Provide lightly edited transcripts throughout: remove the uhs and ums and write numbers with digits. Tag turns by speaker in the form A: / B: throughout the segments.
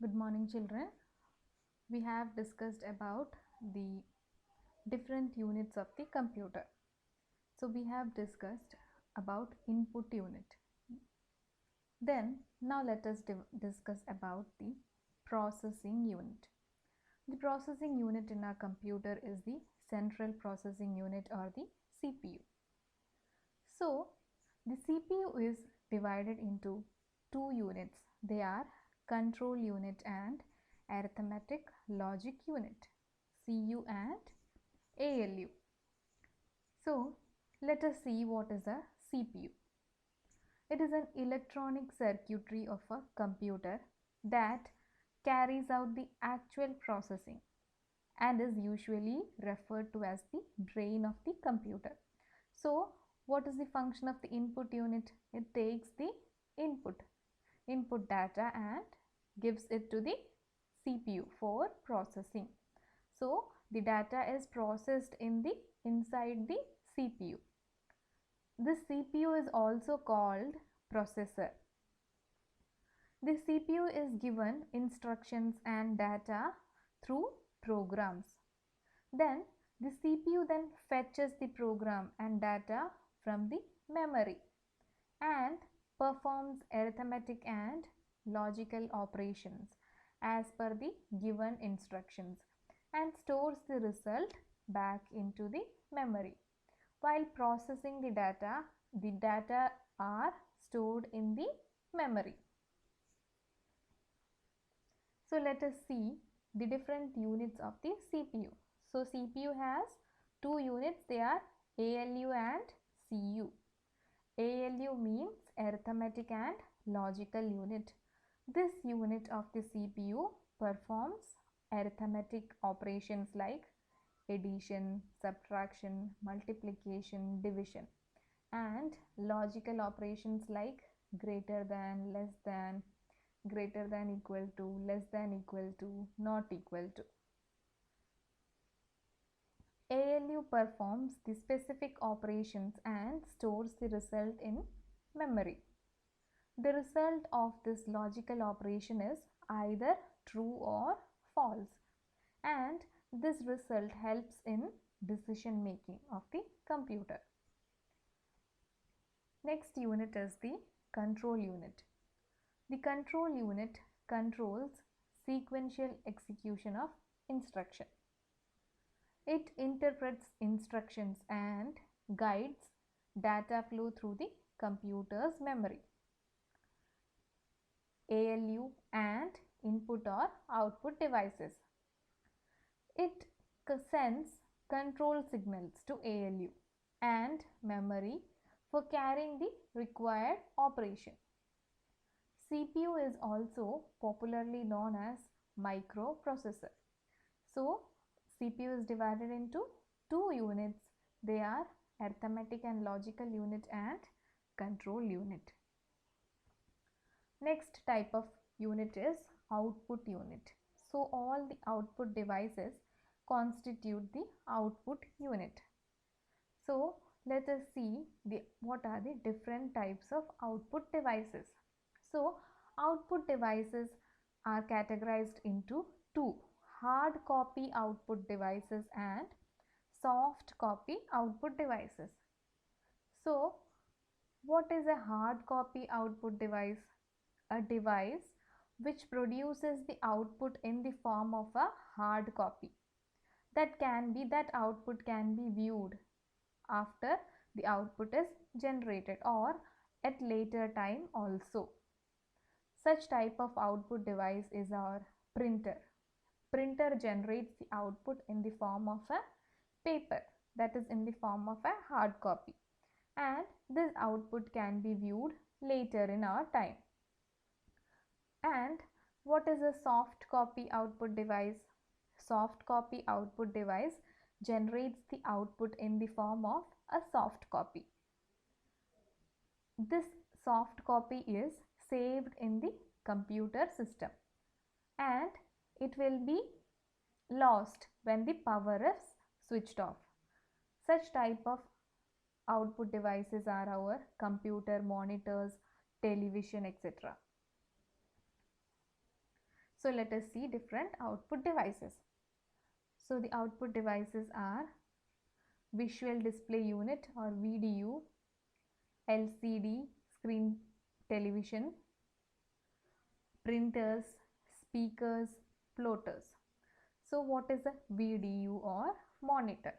A: Good morning, children. We have discussed about the different units of the computer. So we have discussed about input unit. Then now let us discuss about the processing unit. The processing unit in our computer is the central processing unit or the CPU. So the CPU is divided into two units. They are control unit and arithmetic logic unit, CU and ALU. So let us see what is a CPU. It is an electronic circuitry of a computer that carries out the actual processing and is usually referred to as the brain of the computer. So what is the function of the input unit? It takes the input data and gives it to the CPU for processing. So the data is processed inside the CPU. This CPU is also called processor. The CPU is given instructions and data through programs. Then the CPU then fetches the program and data from the memory and performs arithmetic and logical operations as per the given instructions and stores the result back into the memory. While processing the data are stored in the memory. So let us see the different units of the CPU. So CPU has two units, they are ALU and CU. ALU means arithmetic and logical unit. This unit of the CPU performs arithmetic operations like addition, subtraction, multiplication, division, and logical operations like greater than, less than, greater than equal to, less than equal to, not equal to. ALU performs the specific operations and stores the result in memory. The result of this logical operation is either true or false, and this result helps in decision making of the computer. Next unit is the control unit. The control unit controls sequential execution of instruction. It interprets instructions and guides data flow through the computer's memory. ALU and input or output devices. It sends control signals to ALU and memory for carrying the required operation. CPU is also popularly known as microprocessor. So CPU is divided into two units. They are arithmetic and logical unit and control unit. Next type of unit is output unit. So all the output devices constitute the output unit. So let us see what are the different types of output devices. So output devices are categorized into two: hard copy output devices and soft copy output devices. So what is a hard copy output device? A device which produces the output in the form of a hard copy. That output can be viewed after the output is generated or at later time also. Such type of output device is our printer. Printer generates the output in the form of a paper, that is in the form of a hard copy, and this output can be viewed later in our time. And what is a soft copy output device? Soft copy output device generates the output in the form of a soft copy. This soft copy is saved in the computer system and it will be lost when the power is switched off. Such type of output devices are our computer, monitors, television, etc. So let us see different output devices. So the output devices are visual display unit or VDU, LCD screen television, printers, speakers, plotters. So what is a VDU or monitor?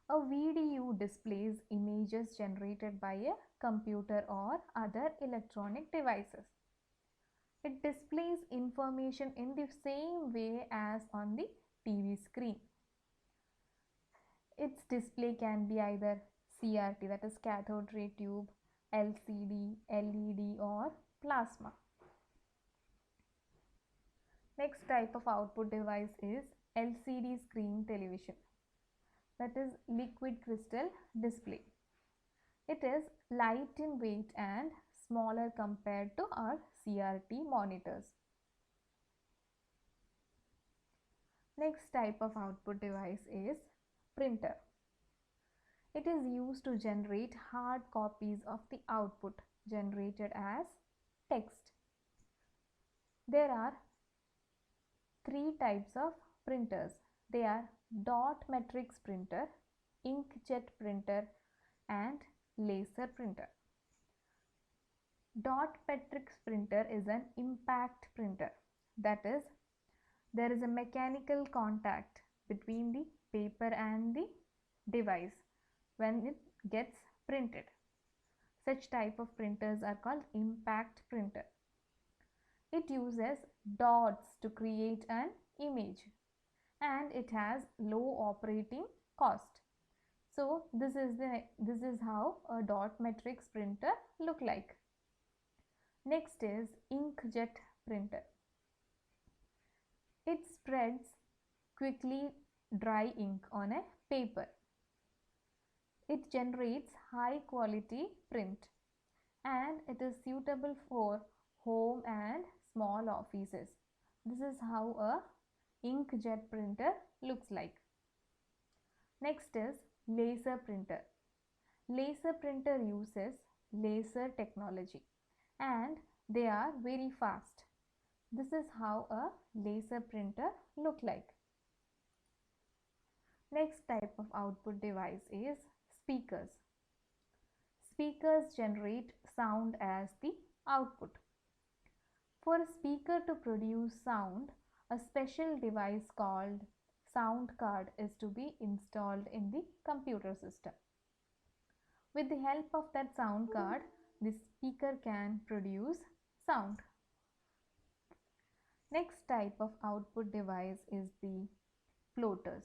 A: A VDU displays images generated by a computer or other electronic devices. It displays information in the same way as on the TV screen. Its display can be either CRT, that is cathode ray tube, LCD, LED or plasma. Next type of output device is LCD screen television, that is liquid crystal display. It is light in weight and smaller compared to our CRT monitors. Next type of output device is printer. It is used to generate hard copies of the output generated as text. There are three types of printers. They are dot matrix printer, inkjet printer and laser printer. Dot matrix printer is an impact printer. That is, there is a mechanical contact between the paper and the device when it gets printed. Such type of printers are called impact printer. It uses dots to create an image and it has low operating cost. So this is how a dot matrix printer look like. Next is inkjet printer. It spreads quickly dry ink on a paper. It generates high quality print and it is suitable for home and small offices. This is how a inkjet printer looks like. Next is laser printer. Laser printer uses laser technology and they are very fast. This is how a laser printer look like. Next type of output device is speakers. Speakers generate sound as the output. For a speaker to produce sound, a special device called sound card is to be installed in the computer system. With the help of that sound card, the speaker can produce sound. Next type of output device is the plotters.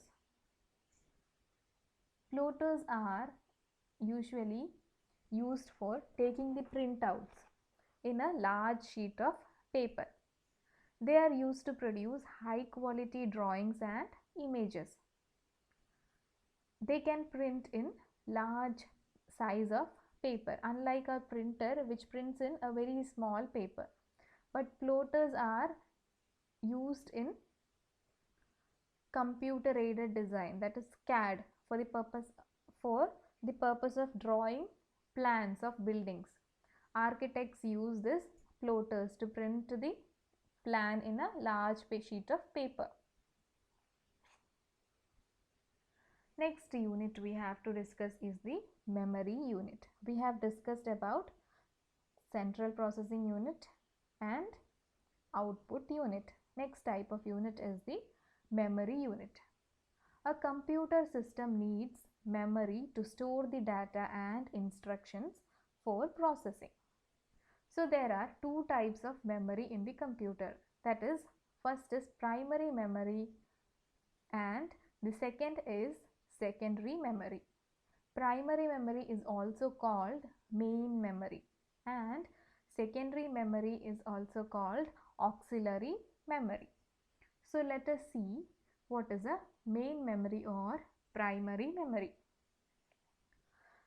A: Plotters are usually used for taking the printouts in a large sheet of paper. They are used to produce high quality drawings and images. They can print in large size of paper, unlike a printer which prints in a very small paper. But plotters are used in computer aided design, that is CAD, for the purpose of drawing plans of buildings. Architects use this plotters to print the plan in a large sheet of paper. Next unit we have to discuss is the memory unit. We have discussed about central processing unit and output unit. Next type of unit is the memory unit. A computer system needs memory to store the data and instructions for processing. So there are two types of memory in the computer. That is, first is primary memory and the second is secondary memory. Primary memory is also called main memory and secondary memory is also called auxiliary memory. So let us see what is a main memory or primary memory.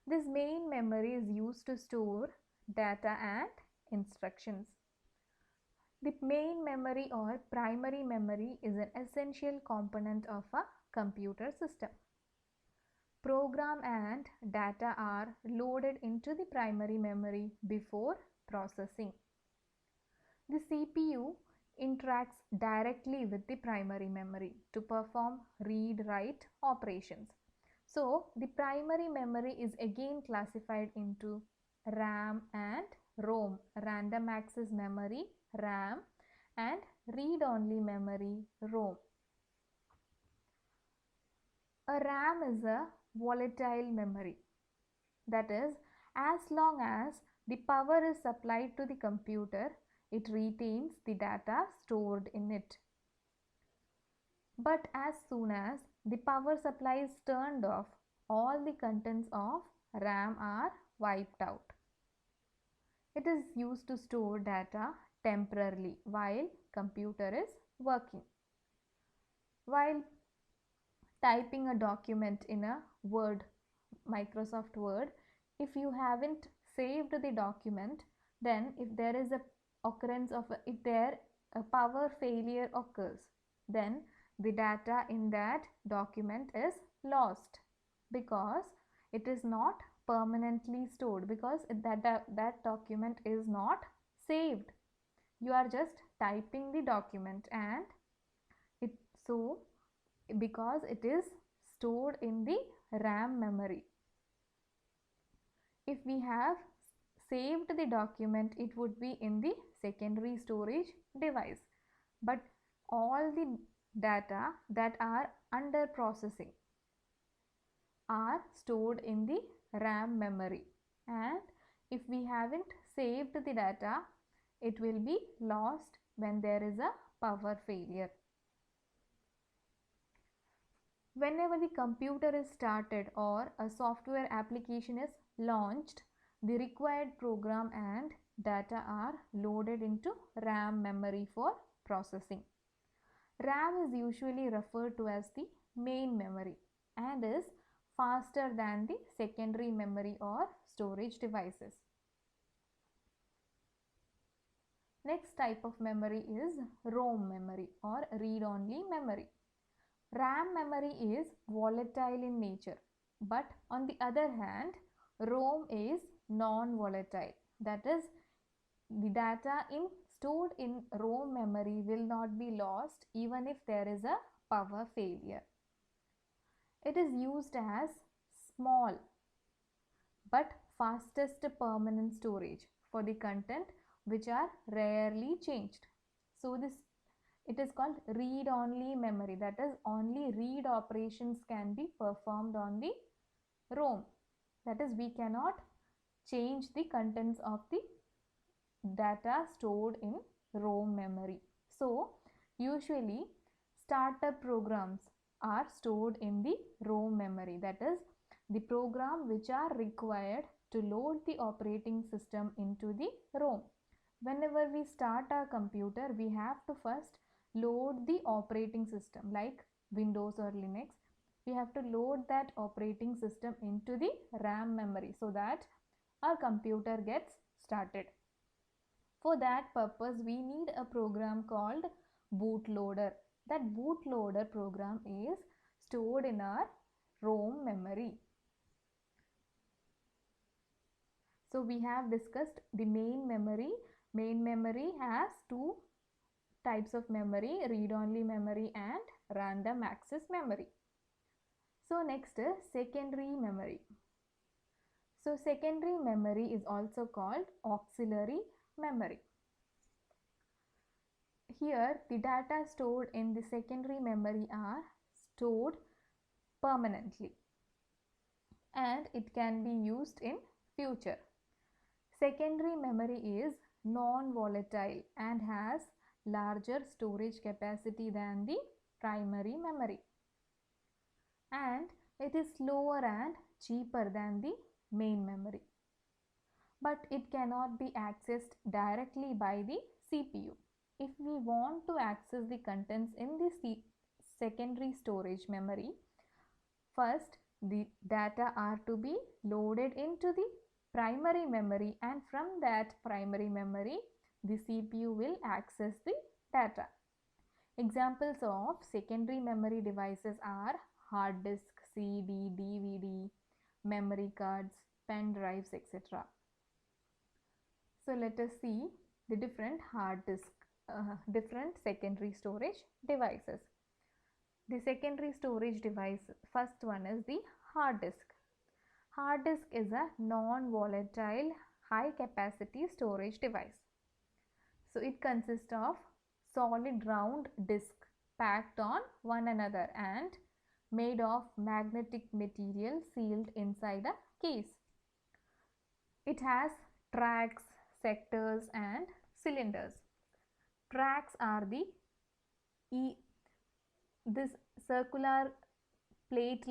A: This main memory is used to store data and instructions. The main memory or primary memory is an essential component of a computer system. Program and data are loaded into the primary memory before processing. The CPU interacts directly with the primary memory to perform read-write operations. So the primary memory is again classified into RAM and ROM, random access memory RAM and read-only memory ROM. A RAM is a volatile memory. That is, as long as the power is supplied to the computer, it retains the data stored in it. But as soon as the power supply is turned off, all the contents of RAM are wiped out. It is used to store data temporarily while computer is working. While typing a document in a Microsoft Word, if you haven't saved the document, then if there is a occurrence of a power failure occurs, then the data in that document is lost because it is not permanently stored, because that document is not saved. You are just typing the document and because it is stored in the RAM memory. If we have saved the document, it would be in the secondary storage device. But all the data that are under processing are stored in the RAM memory. And if we haven't saved the data, it will be lost when there is a power failure. Whenever the computer is started or a software application is launched, the required program and data are loaded into RAM memory for processing. RAM is usually referred to as the main memory and is faster than the secondary memory or storage devices. Next type of memory is ROM memory or read-only memory. RAM memory is volatile in nature, but on the other hand, ROM is non-volatile. That is, the data stored in ROM memory will not be lost even if there is a power failure. It is used as small but fastest permanent storage for the content which are rarely changed. So it is called read-only memory. That is, only read operations can be performed on the ROM. That is, we cannot change the contents of the data stored in ROM memory. So, usually startup programs are stored in the ROM memory. That is, the program which are required to load the operating system into the ROM. Whenever we start our computer, we have to first load the operating system like Windows or Linux. We have to load that operating system into the RAM memory so that our computer gets started. For that purpose, we need a program called bootloader. That bootloader program is stored in our ROM memory. So we have discussed the main memory. Main memory has two types of memory, read-only memory and random access memory. So next is secondary memory. So secondary memory is also called auxiliary memory. Here the data stored in the secondary memory are stored permanently and it can be used in future. Secondary memory is non-volatile and has larger storage capacity than the primary memory, and it is slower and cheaper than the main memory, but it cannot be accessed directly by the CPU. If we want to access the contents in the secondary storage memory, first the data are to be loaded into the primary memory, and from that primary memory the CPU will access the data. Examples of secondary memory devices are hard disk, CD, DVD, memory cards, pen drives, etc. So let us see the different hard disk. different secondary storage devices. The secondary storage device, first one is the hard disk. Hard disk is a non-volatile high capacity storage device. So it consists of solid round disk packed on one another and made of magnetic material sealed inside a case. It has tracks, sectors and cylinders. Tracks are this circular plate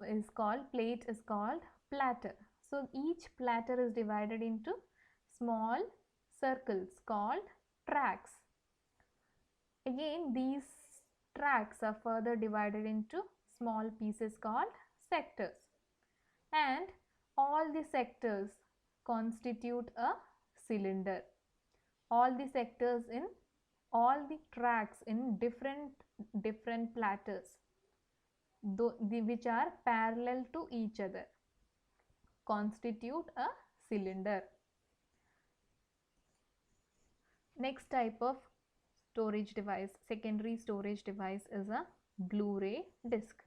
A: is called platter. So each platter is divided into small circles called tracks. Again, these tracks are further divided into small pieces called sectors, and all the sectors constitute a cylinder. All the sectors in all the tracks in different platters, which are parallel to each other, constitute a cylinder. Next type of storage device, secondary storage device, is a Blu-ray disc.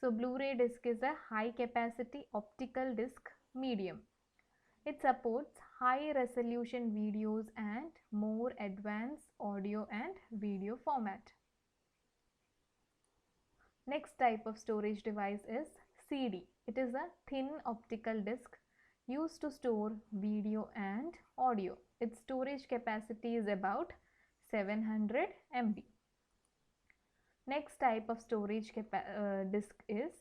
A: So Blu-ray disc is a high capacity optical disc medium. It supports high resolution videos and more advanced audio and video format. Next type of storage device is CD. It is a thin optical disc used to store video and audio. Its storage capacity is about 700 MB. Next type of storage disc is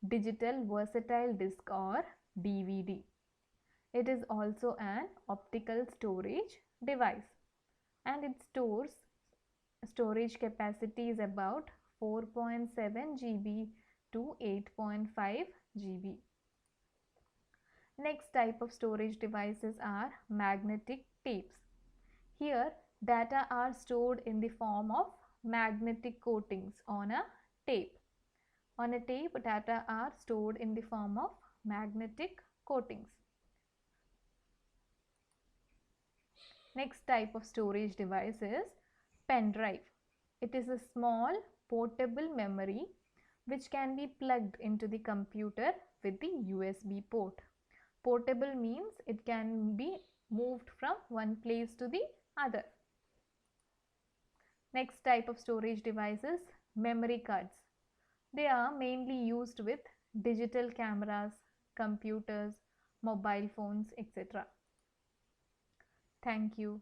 A: digital versatile disc or DVD. It is also an optical storage device, and its storage capacity is about 4.7 GB to 8.5 GB. Next type of storage devices are magnetic tapes. Here, data are stored in the form of magnetic coatings on a tape. On a tape, data are stored in the form of magnetic coatings. Next type of storage device is pen drive. It is a small portable memory which can be plugged into the computer with the USB port. Portable means it can be moved from one place to the other. Next type of storage device is memory cards. They are mainly used with digital cameras, computers, mobile phones, etc. Thank you.